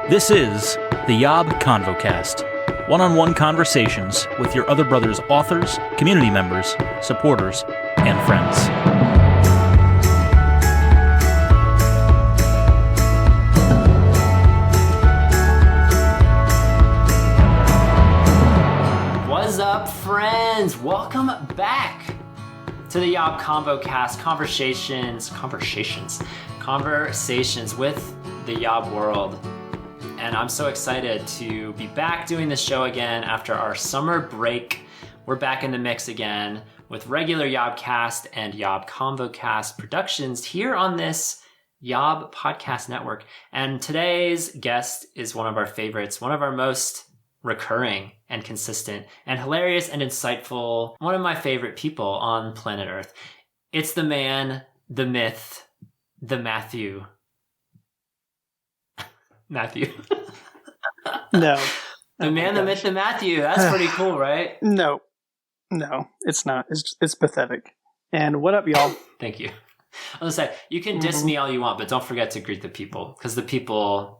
This is the YOB ConvoCast, one-on-one conversations with your other brother's authors, community members, supporters, and friends. What's up, friends? Welcome back to the YOB ConvoCast, conversations with the YOB world. And I'm so excited to be back doing this show again after our summer break. We're back in the mix again with regular YOBcast and YOB ConvoCast productions here on this YOB podcast network. And today's guest is one of our favorites, one of our most recurring and consistent and hilarious and insightful, one of my favorite people on planet Earth. It's the man, the myth, the Matthew. Matthew. No. The man, the myth, the Matthew. That's pretty cool, right? No, it's not. It's pathetic. And what up, y'all? Thank you. I was gonna say, you can diss me all you want, but don't forget to greet the people, because the people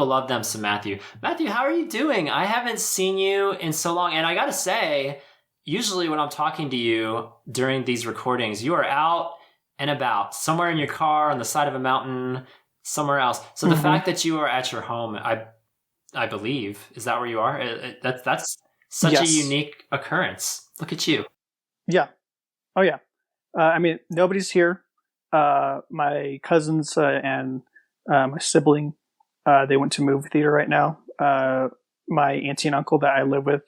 love them some Matthew. Matthew, how are you doing? I haven't seen you in so long, and I gotta say, usually when I'm talking to you during these recordings, you are out and about, somewhere in your car, on the side of a mountain, somewhere else. So the fact that you are at your home, I believe, is that where you are? That's such a unique occurrence. Look at you. Yeah. Oh yeah. I mean, nobody's here. My cousins and my sibling, they went to movie theater right now. My auntie and uncle that I live with,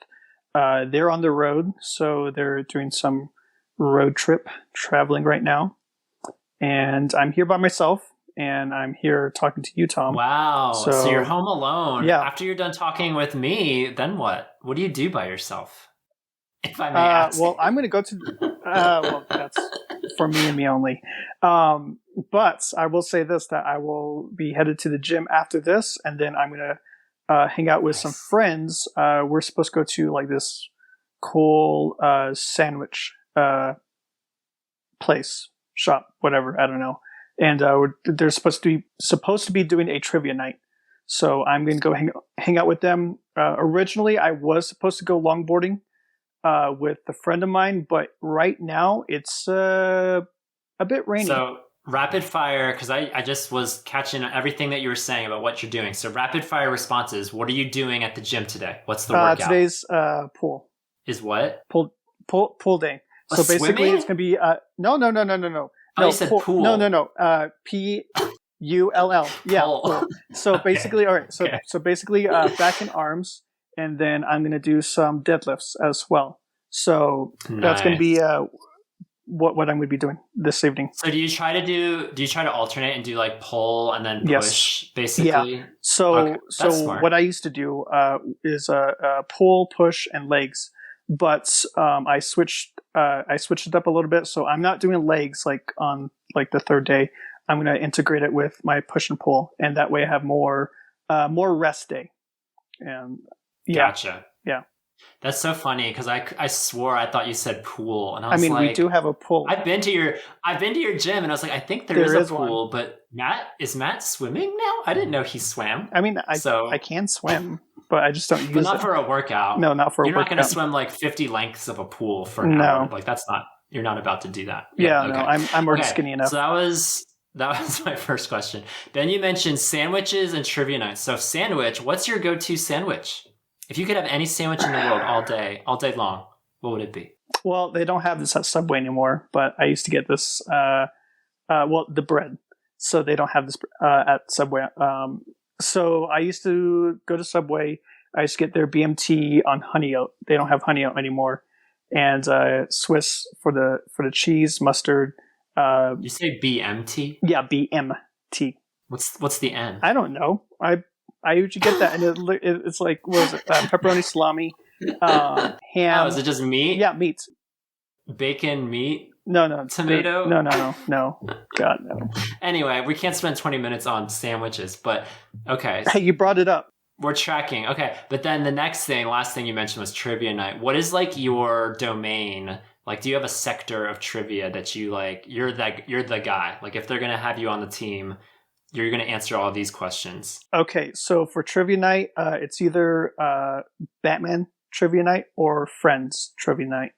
they're on the road, so they're doing some road trip traveling right now. And I'm here by myself. And I'm here talking to you, Tom. Wow. So you're home alone. Yeah. After you're done talking with me, then what? What do you do by yourself? If I may ask. Well, I'm going to go to... well, that's for me and me only. But I will say this, that I will be headed to the gym after this, and then I'm going to hang out with some friends. We're supposed to go to like this cool sandwich place, shop, whatever, I don't know. And they're supposed to be doing a trivia night, so I'm going to go hang out with them. Originally, I was supposed to go longboarding with a friend of mine, but right now it's a bit rainy. So rapid fire, because I just was catching everything that you were saying about what you're doing. So rapid fire responses. What are you doing at the gym today? What's the workout? Today's pool. Is what? Pool day. So basically, swimming? It's going to be no. Oh, you said pool. No. P-U-L-L. Yeah. Pool. So basically, all right. So basically, back and arms, and then I'm going to do some deadlifts as well. So that's going to be what I'm going to be doing this evening. So do you try to alternate and do like pull and then push, basically? Yeah. So what I used to do is pull, push, and legs. But I switched it up a little bit, so I'm not doing legs like on like the third day. I'm going to integrate it with my push and pull, and that way I have more rest day. And yeah. Gotcha. Yeah. That's so funny because I swore I thought you said pool, and I was we do have a pool. I've been to your gym, and I was like, I think there is a pool, but is Matt swimming now? I didn't know he swam. I mean, I can swim. But I just don't use it. But not for a workout. No, not for a workout. You're not going to swim like 50 lengths of a pool for an hour. Like you're not about to do that. Yeah, okay. No, I'm already skinny enough. So that was my first question. Then you mentioned sandwiches and trivia nights. So sandwich, what's your go-to sandwich? If you could have any sandwich in the world all day long, what would it be? Well, they don't have this at Subway anymore, but I used to get this, the bread. So they don't have this at Subway. So I used to go to Subway. I used to get their BMT on honey oat. They don't have honey oat anymore. And Swiss for the cheese, mustard. You say BMT? Yeah, BMT. What's the N? I don't know. I usually get that, and it's like, what is it? Pepperoni, salami, ham. Oh, is it just meat? Yeah, meat. Bacon, meat. No. Tomato? No. God, no. Anyway, we can't spend 20 minutes on sandwiches, but okay. Hey, you brought it up. We're tracking. Okay. But then the last thing you mentioned was trivia night. What is like your domain? Like, do you have a sector of trivia that you like, you're the guy? Like if they're going to have you on the team, you're going to answer all these questions. Okay, so for trivia night, it's either Batman trivia night or Friends trivia night.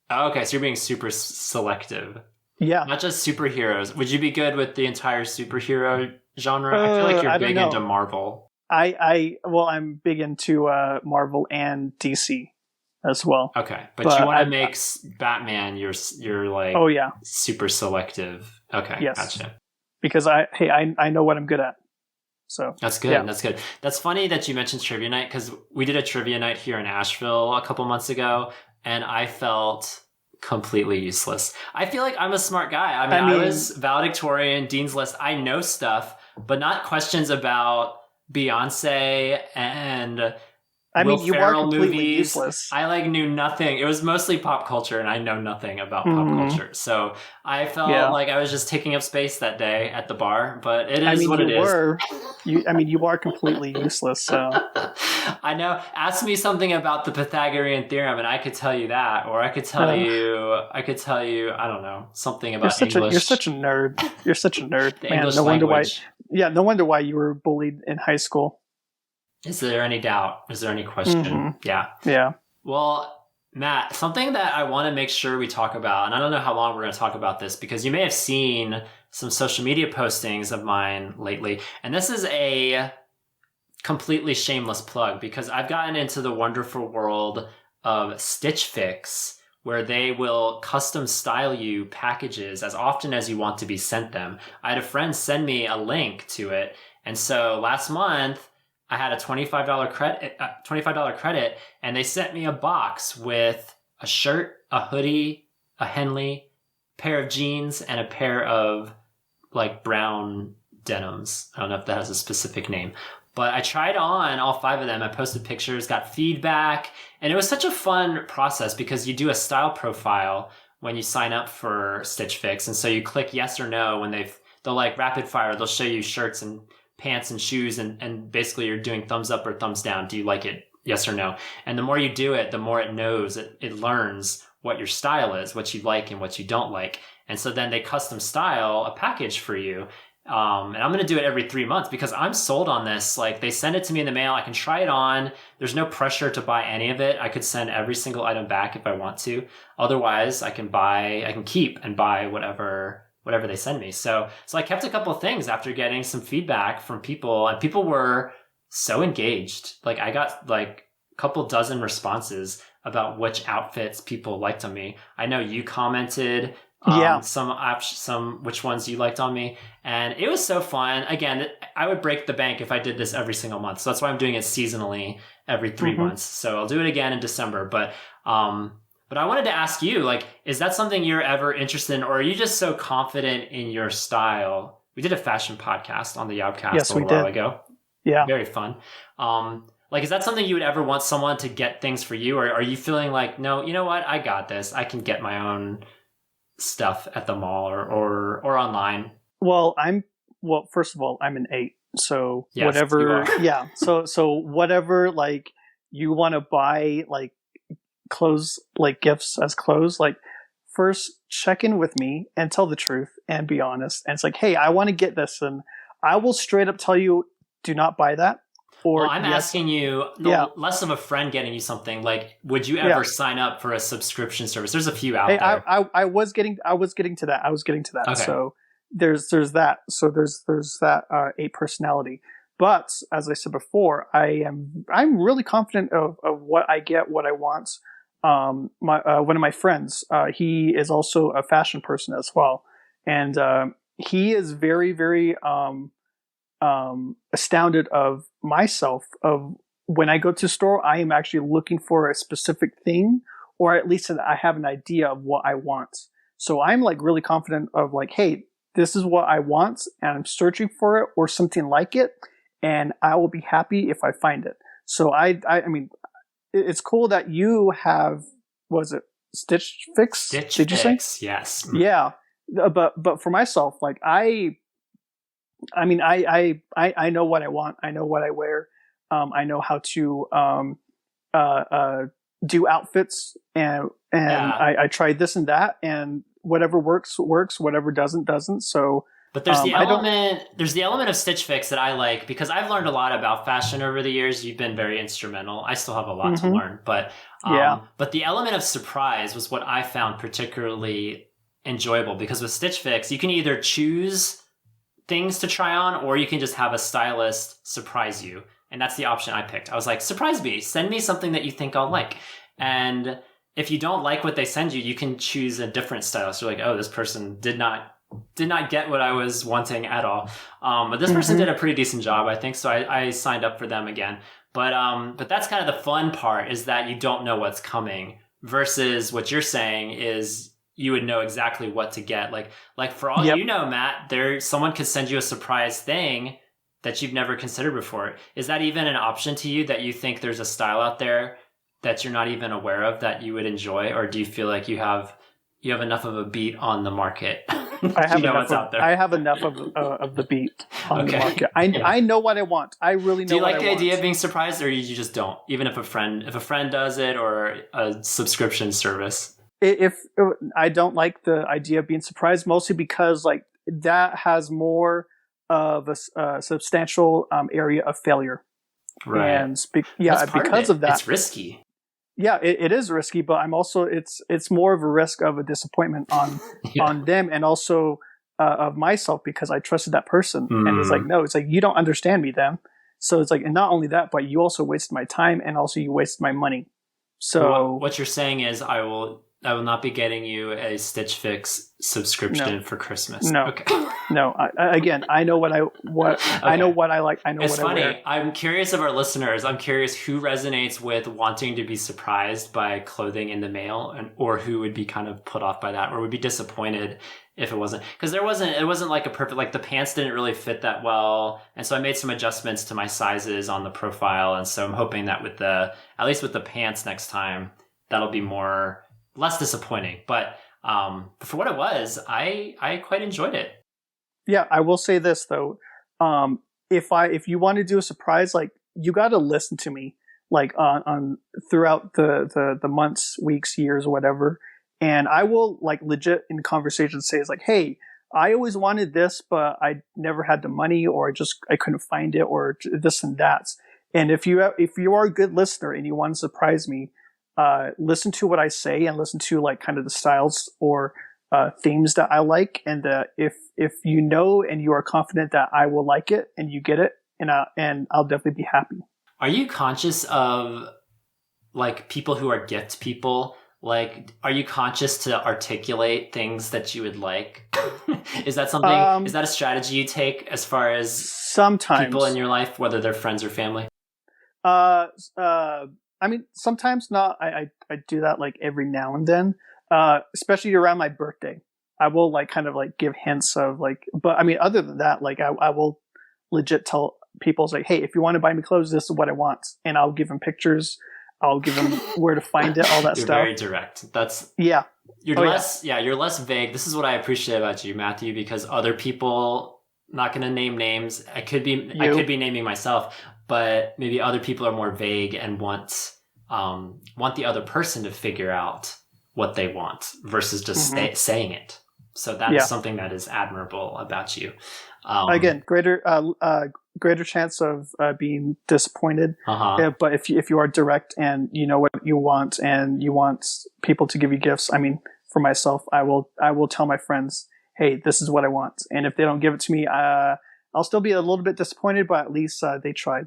Oh, okay, so you're being super selective. Yeah. Not just superheroes. Would you be good with the entire superhero genre? I feel like you're big into Marvel. I'm big into Marvel and DC as well. Okay, but you want to make Batman you're like super selective. Okay, yes. Gotcha. Because I know what I'm good at. So that's good. Yeah. That's good. That's funny that you mentioned trivia night because we did a trivia night here in Asheville a couple months ago, and I felt completely useless. I feel like I'm a smart guy. I mean I was valedictorian, Dean's List. I know stuff, but not questions about Beyonce and Will Ferrell movies. Useless. I knew nothing. It was mostly pop culture, and I know nothing about pop culture. So I felt like I was just taking up space that day at the bar. But it is what it is. You are completely useless. So I know. Ask me something about the Pythagorean theorem, and I could tell you that, or I could tell you. I don't know, something about English. You're such a nerd. You're such a nerd. The English language. No wonder why you were bullied in high school. Is there any doubt? Is there any question? Mm-hmm. Yeah. Yeah. Well, Matt, something that I want to make sure we talk about, and I don't know how long we're going to talk about this because you may have seen some social media postings of mine lately. And this is a completely shameless plug because I've gotten into the wonderful world of Stitch Fix, where they will custom style you packages as often as you want to be sent them. I had a friend send me a link to it. And so last month, I had a $25 credit, and they sent me a box with a shirt, a hoodie, a Henley, pair of jeans, and a pair of brown denims. I don't know if that has a specific name, but I tried on all 5 of them. I posted pictures, got feedback, and it was such a fun process because you do a style profile when you sign up for Stitch Fix, and so you click yes or no when they'll rapid fire. They'll show you shirts and pants and shoes, and basically you're doing thumbs up or thumbs down. Do you like it? Yes or no? And the more you do it, the more it knows, it learns what your style is, what you like and what you don't like. And so then they custom style a package for you. And I'm going to do it every 3 months because I'm sold on this. They send it to me in the mail. I can try it on. There's no pressure to buy any of it. I could send every single item back if I want to. Otherwise, I can keep and buy whatever they send me. So I kept a couple of things after getting some feedback from people, and people were so engaged. I got a couple dozen responses about which outfits people liked on me. I know you commented some which ones you liked on me, and it was so fun. Again, I would break the bank if I did this every single month. So that's why I'm doing it seasonally every 3 months. So I'll do it again in December, but I wanted to ask you, is that something you're ever interested in, or are you just so confident in your style? We did a fashion podcast on the YOBcast a little while ago. Yeah. Very fun. Is that something you would ever want someone to get things for you, or are you feeling no, you know what? I got this. I can get my own stuff at the mall or online. Well, first of all, I'm an 8. So yes, whatever, So whatever, you want to buy, clothes, gifts as clothes, first check in with me and tell the truth and be honest. And it's hey, I want to get this, and I will straight up tell you, do not buy that. Or I'm asking you, less of a friend getting you something. Would you ever sign up for a subscription service? There's a few out there. I was getting to that. Okay. So there's that. So there's that 8 personality. But as I said before, I'm really confident of what I get, what I want. One of my friends, he is also a fashion person as well, and he is very, very astounded of myself. Of when I go to the store, I am actually looking for a specific thing, or at least I have an idea of what I want. So I'm really confident of hey, this is what I want, and I'm searching for it or something like it, and I will be happy if I find it. So I mean, it's cool that you have, was it Stitch Fix? Did you say? Yes. Yeah. But for myself, I know what I want. I know what I wear. I know how to do outfits, and I tried this and that, and whatever works, whatever doesn't. So But there's there's the element of Stitch Fix that I like because I've learned a lot about fashion over the years. You've been very instrumental. I still have a lot to learn, but the element of surprise was what I found particularly enjoyable because with Stitch Fix, you can either choose things to try on or you can just have a stylist surprise you. And that's the option I picked. I was like, surprise me, send me something that you think I'll like. And if you don't like what they send you, you can choose a different stylist. You're like, oh, this person did not get what I was wanting at all. But this person did a pretty decent job, I think. So I signed up for them again. But that's kind of the fun part is that you don't know what's coming versus what you're saying is you would know exactly what to get. Like for all you know, Matt, someone could send you a surprise thing that you've never considered before. Is that even an option to you that you think there's a style out there that you're not even aware of that you would enjoy? Or do you feel like you have enough of a beat on the market? I have enough of the beat on the market. I know what I want. I really know. Do you what like I the want. idea of being surprised, or you just don't? Even if a friend does it, or a subscription service. If I don't like the idea of being surprised, mostly because like that has more of a substantial area of failure. Right. And because of that, it's risky. Yeah, it is risky, but I'm also it's more of a risk of a disappointment on them and also of myself because I trusted that person and it's like no, it's like you don't understand me then. So it's like and not only that, but you also wasted my time and also you wasted my money. So what you're saying is I will not be getting you a Stitch Fix subscription for Christmas. No, okay. No. I know what I know what I like. I know it's what funny. I wear. I'm curious of our listeners. I'm curious who resonates with wanting to be surprised by clothing in the mail, or who would be kind of put off by that, or would be disappointed if it wasn't. Because it wasn't like a perfect. Like the pants didn't really fit that well, and so I made some adjustments to my sizes on the profile, and so I'm hoping that at least with the pants next time, that'll be less disappointing, but for what it was, I quite enjoyed it. Yeah, I will say this though, if you want to do a surprise, like you got to listen to me, like on throughout the months, weeks, years, whatever, and I will like legit in conversations say it's like, hey, I always wanted this, but I never had the money, or I couldn't find it, or this and that. And if you are a good listener and you want to surprise me. Listen to what I say and listen to like kind of the styles or themes that I like, and if you know and you are confident that I will like it and you get it, and I'll definitely be happy. Are you conscious of like people who are gift people? Like, are you conscious to articulate things that you would like? Is that something? Is that a strategy you take as far as sometimes people in your life, whether they're friends or family? I mean, sometimes not. I do that like every now and then, especially around my birthday. I will like kind of like give hints of like, but I mean, other than that, like I will legit tell people like, hey, if you want to buy me clothes, this is what I want, and I'll give them pictures. I'll give them where to find it, all that You're stuff. Very direct. You're less vague. This is what I appreciate about you, Matthew, because other people, not going to name names. I could be naming myself. But maybe other people are more vague and want the other person to figure out what they want versus just saying it. So that is something that is admirable about you. Again, greater chance of being disappointed. But if you are direct and you know what you want and you want people to give you gifts, I mean, for myself, I will tell my friends, hey, this is what I want. And if they don't give it to me, I'll still be a little bit disappointed, but at least they tried.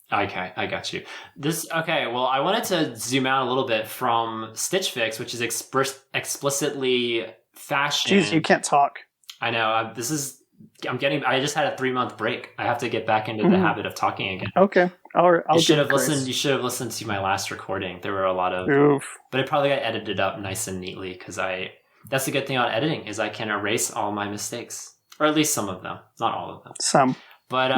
Okay, I got you. Well, I wanted to zoom out a little bit from Stitch Fix, which is explicitly fashion. Jeez, you can't talk. I know. I just had a 3-month break. I have to get back into the habit of talking again. Okay. You should have listened to my last recording. There were a lot of, but it probably got edited up nice and neatly because that's the good thing about editing is I can erase all my mistakes, or at least some of them, not all of them. Some. But,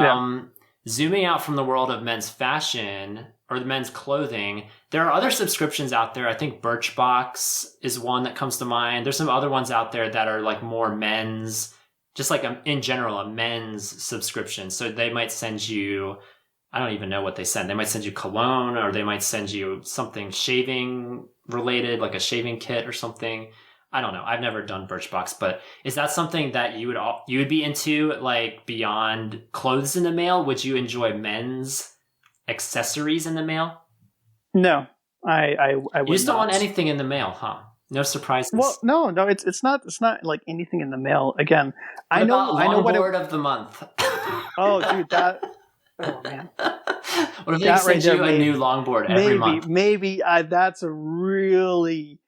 zooming out from the world of men's fashion or the men's clothing, there are other subscriptions out there. I think Birchbox is one that comes to mind. There's some other ones out there that are like more men's, just like in general, a men's subscription. So they might send you, I don't even know what they send. They might send you cologne, or they might send you something shaving related, like a shaving kit or something. I don't know. I've never done Birchbox, but is that something that you would be into, like beyond clothes in the mail? Would you enjoy men's accessories in the mail? No, I would You just don't want not. anything in the mail, huh? No surprises. Well, no, it's not like anything in the mail. Again, What I know what longboard of the month? Oh, dude, that. Oh man. What if they That send right there, you a new longboard every month? Maybe that's a really,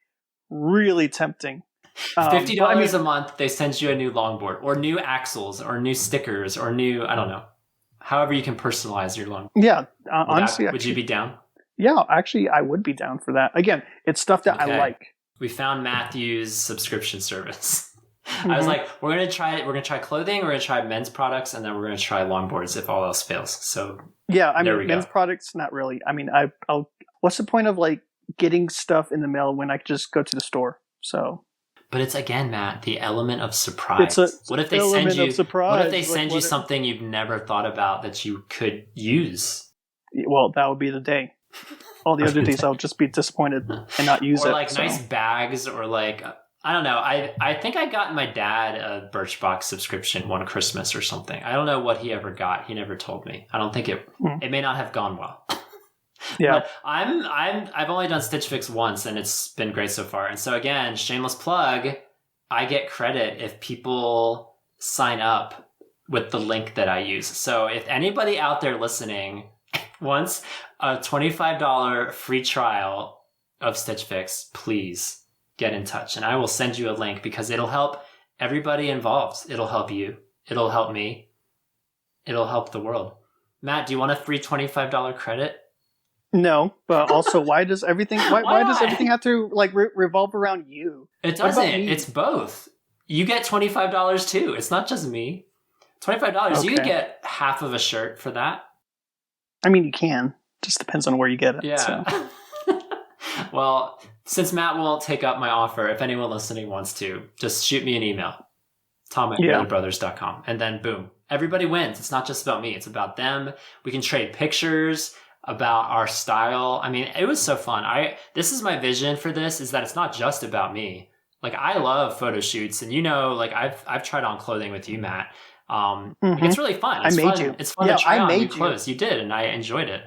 really tempting. $50 a month, they send you a new longboard, or new axles, or new stickers, or new, I don't know, however you can personalize your longboard. Yeah, honestly, would you be down? Yeah, actually, I would be down for that. Again, it's stuff that I like. We found Matthew's subscription service. I was like, we're gonna try clothing, we're gonna try men's products, and then we're gonna try longboards if all else fails. So yeah, I mean, men's products, not really. I mean, I'll. What's the point of like getting stuff in the mail when I could just go to the store? So. But it's again, Matt, the element of surprise. What if they send you? What if they send you something you've never thought about that you could use? Well, that would be the day. All the other days, I'll just be disappointed and not use it. Or like nice bags, or like. I don't know. I think I got my dad a Birchbox subscription one Christmas or something. I don't know what he ever got. He never told me. I don't think it may not have gone well. Yeah. But I've only done Stitch Fix once, and it's been great so far. And so again, shameless plug, I get credit if people sign up with the link that I use. So if anybody out there listening wants a $25 free trial of Stitch Fix, please get in touch, and I will send you a link because it'll help everybody involved. It'll help you. It'll help me. It'll help the world. Matt, do you want a free $25 credit? No, but also, why does everything? Why does everything have to like revolve around you? It doesn't. It's both. You get $25 too. It's not just me. $25. Okay. You could get half of a shirt for that. I mean, you can. Just depends on where you get it. Yeah. So. Well, since Matt won't take up my offer, if anyone listening wants to, just shoot me an email. Tom@brothers.com. And then boom. Everybody wins. It's not just about me. It's about them. We can trade pictures about our style. I mean, it was so fun. This is my vision for this, is that it's not just about me. Like, I love photo shoots, and like I've tried on clothing with you, Matt. It's really fun. It's fun to try on new clothes. You did, and I enjoyed it.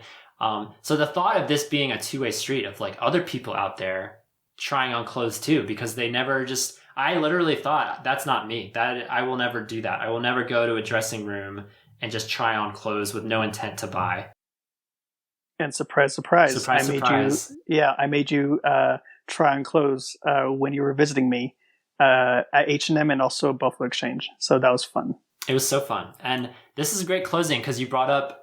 So the thought of this being a two-way street of like other people out there trying on clothes too, because they never I literally thought, that's not me. That I will never do that. I will never go to a dressing room and just try on clothes with no intent to buy. And surprise. I made you try on clothes when you were visiting me at H&M and also Buffalo Exchange. So that was fun. It was so fun. And this is a great closing because you brought up,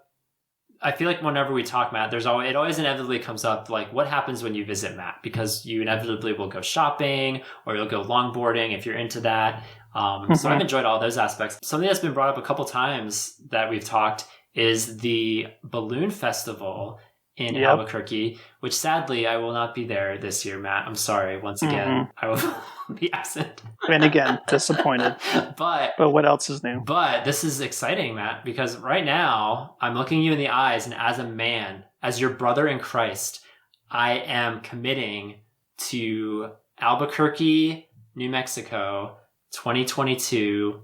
I feel like whenever we talk, Matt, it always inevitably comes up, like, what happens when you visit Matt? Because you inevitably will go shopping, or you'll go longboarding if you're into that. So I've enjoyed all those aspects. Something that's been brought up a couple times that we've talked is the balloon festival in Albuquerque, which sadly I will not be there this year, Matt. I'm sorry. Once again, I will be absent. And again, disappointed. But what else is new? But this is exciting, Matt, because right now I'm looking you in the eyes, and as a man, as your brother in Christ, I am committing to Albuquerque, New Mexico, 2022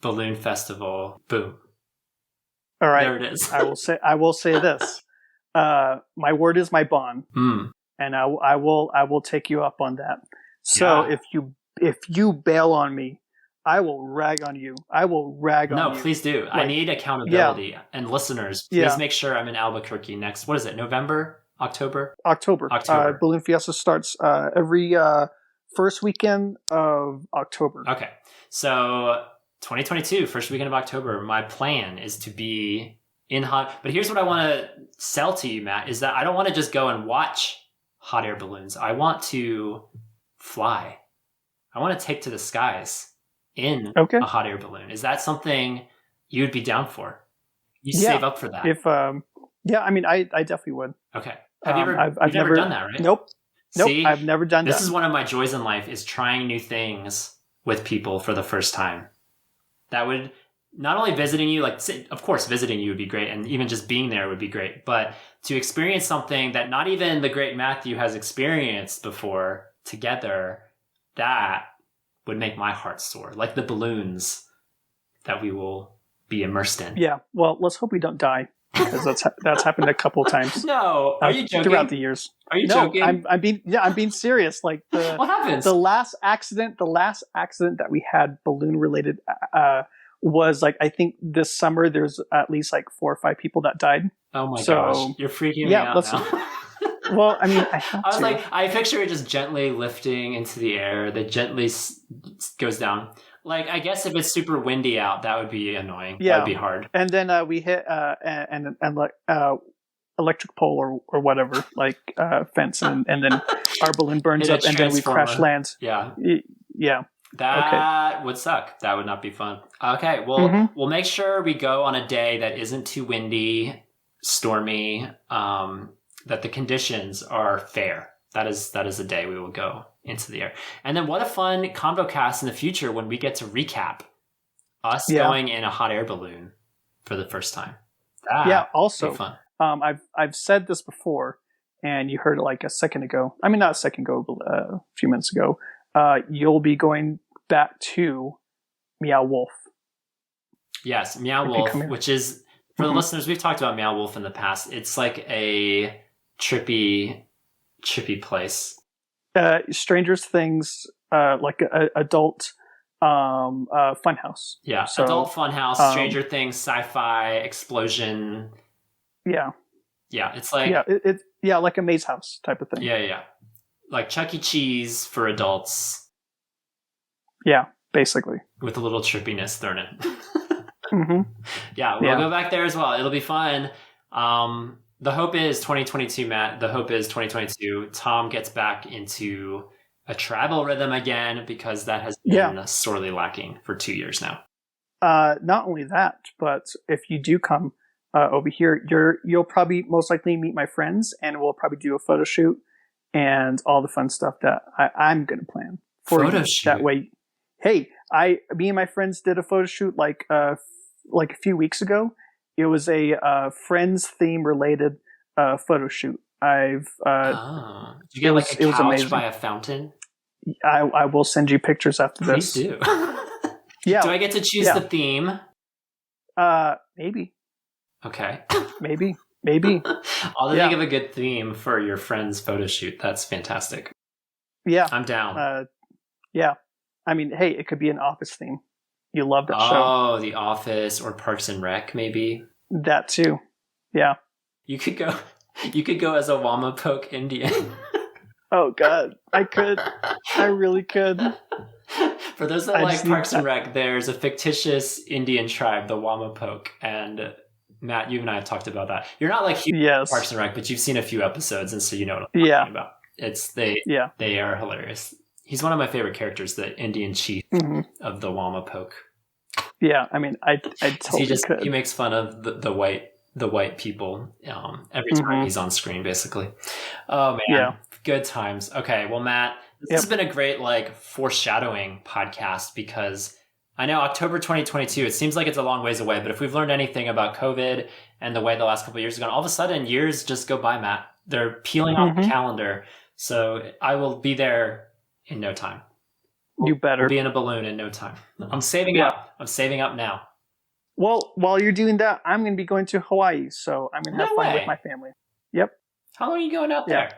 Balloon Festival. Boom. All right. There it is. I will say this. My word is my bond, and I will take you up on that. So if you bail on me, I will rag on you. No, please do. Like, I need accountability. Yeah. And listeners, please make sure I'm in Albuquerque next. What is it? November? October. Balloon Fiesta starts every first weekend of October. Okay, so 2022, first weekend of October. My plan is to be in hot. But here's what I want to sell to you, Matt, is that I don't want to just go and watch hot air balloons. I want to fly. I want to take to the skies in a hot air balloon. Is that something you'd be down for? You save up for that? I mean, I definitely would. Okay. Have you ever? I've never done that, right? Nope. See, I've never done that. This is one of my joys in life, is trying new things with people for the first time. That would not only visiting you, like, of course, visiting you would be great, and even just being there would be great, but to experience something that not even the great Matthew has experienced before together, that would make my heart soar, like the balloons that we will be immersed in. Yeah. Well, let's hope we don't die, because that's happened a couple of times. No, are you joking? Throughout the years. Are you joking? I'm being serious. Like what happens? The last accident that we had balloon related was like, I think this summer there's at least like 4 or 5 people that died. Oh my gosh, you're freaking me out now. Well, I mean, I was like, I picture it just gently lifting into the air. That gently goes down. Like, I guess if it's super windy out, that would be annoying. Yeah, that would be hard. And then we hit an electric pole or whatever, like fence, and then our balloon burns up, and then we crash land. Yeah. Yeah. That would suck. That would not be fun. Okay, well, we'll make sure we go on a day that isn't too windy, stormy, that the conditions are fair. That is a day we will go into the air. And then what a fun ConvoCast in the future when we get to recap us going in a hot air balloon for the first time. Also, be fun. I've said this before, and you heard it like a second ago. I mean, not a second ago, but a few minutes ago. You'll be going back to Meow Wolf. Yes, Meow Wolf, which is, for the listeners, we've talked about Meow Wolf in the past. It's like a trippy place. Strangers Things, like a adult funhouse. Yeah, so, adult funhouse, Stranger Things, sci-fi, explosion. Yeah. Yeah, it's like... Yeah, like a maze house type of thing. Yeah. Like Chuck E. Cheese for adults. Yeah, basically. With a little trippiness thrown in. Yeah, we'll go back there as well. It'll be fun. The hope is 2022, Matt. The hope is 2022. Tom gets back into a travel rhythm again, because that has been sorely lacking for 2 years now. Not only that, but if you do come over here, you'll probably most likely meet my friends, and we'll probably do a photo shoot and all the fun stuff that I'm going to plan for you. That way, hey, me and my friends did a photo shoot like a few weeks ago. It was a Friends theme related photo shoot. Did you get like a couch by a fountain? I will send you pictures after this. Please do. Yeah. Do I get to choose the theme? Maybe. Okay. Maybe. I'll think of a good theme for your friend's photo shoot. That's fantastic. Yeah. I'm down. Yeah. I mean, hey, it could be an Office theme. You love that show. Oh, The Office or Parks and Rec, maybe. That too. Yeah. You could go as a Wamapoke Indian. Oh God, I could. I really could. For those that like Parks and Rec, there's a fictitious Indian tribe, the Wamapoke, and Matt, you and I have talked about that. You're not like huge Parks and Rec, but you've seen a few episodes, and so you know what I'm talking about. They are hilarious. He's one of my favorite characters, the Indian chief of the Wamapoke. Yeah, I mean, I totally could. He makes fun of the white people every time he's on screen, basically. Oh man, good times. Okay, well, Matt, this has been a great foreshadowing podcast, because I know October 2022. It seems like it's a long ways away, but if we've learned anything about COVID and the way the last couple of years have gone, all of a sudden years just go by, Matt. They're peeling off the calendar, so I will be there in no time. You better. We'll be in a balloon in no time. I'm saving up. I'm saving up now. Well, while you're doing that, I'm going to be going to Hawaii, so I'm going to have fun with my family. Yep. How long are you going out there?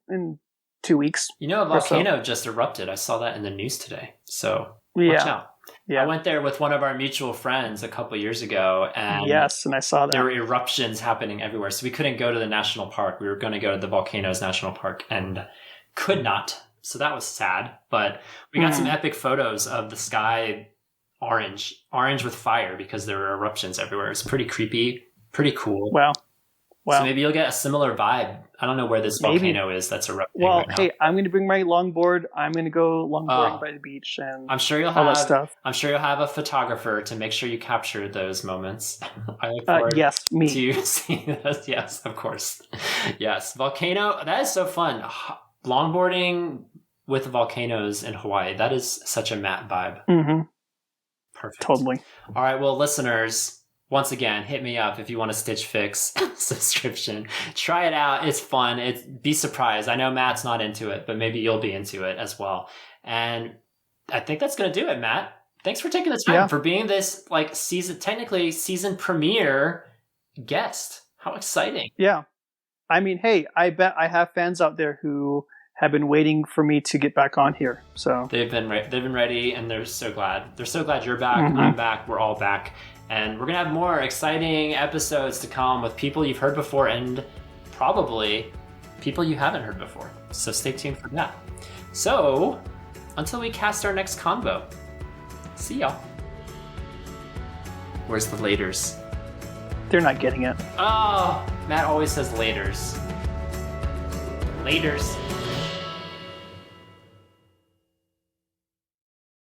In 2 weeks. You know, a volcano just erupted. I saw that in the news today. So watch out. Yeah. I went there with one of our mutual friends a couple years ago, and and I saw that there were eruptions happening everywhere. So we couldn't go to the national park. We were going to go to the Volcanoes National Park and could not. So that was sad. But we got some epic photos of the sky orange with fire, because there were eruptions everywhere. It was pretty creepy, pretty cool. Wow. So maybe you'll get a similar vibe. I don't know where this volcano is that's erupting right now. Hey, I'm going to bring my longboard. I'm going to go longboarding by the beach, and I'm sure you'll all that stuff. I'm sure you'll have a photographer to make sure you capture those moments. I look forward to seeing those. Yes, of course. Yes, volcano. That is so fun. Longboarding with volcanoes in Hawaii. That is such a Matt vibe. Mm-hmm. Perfect. Totally. All right. Well, listeners, once again, hit me up if you want a Stitch Fix subscription. Try it out. It's fun. Be surprised. I know Matt's not into it, but maybe you'll be into it as well. And I think that's going to do it, Matt. Thanks for taking the time for being this season premiere guest. How exciting. Yeah. I mean, hey, I bet I have fans out there who have been waiting for me to get back on here. So they've been ready, and they're so glad. They're so glad you're back. Mm-hmm. I'm back. We're all back. And we're going to have more exciting episodes to come with people you've heard before and probably people you haven't heard before. So stay tuned for that. So until we cast our next convo, see y'all. Where's the laters? They're not getting it. Oh, Matt always says laters. Laters.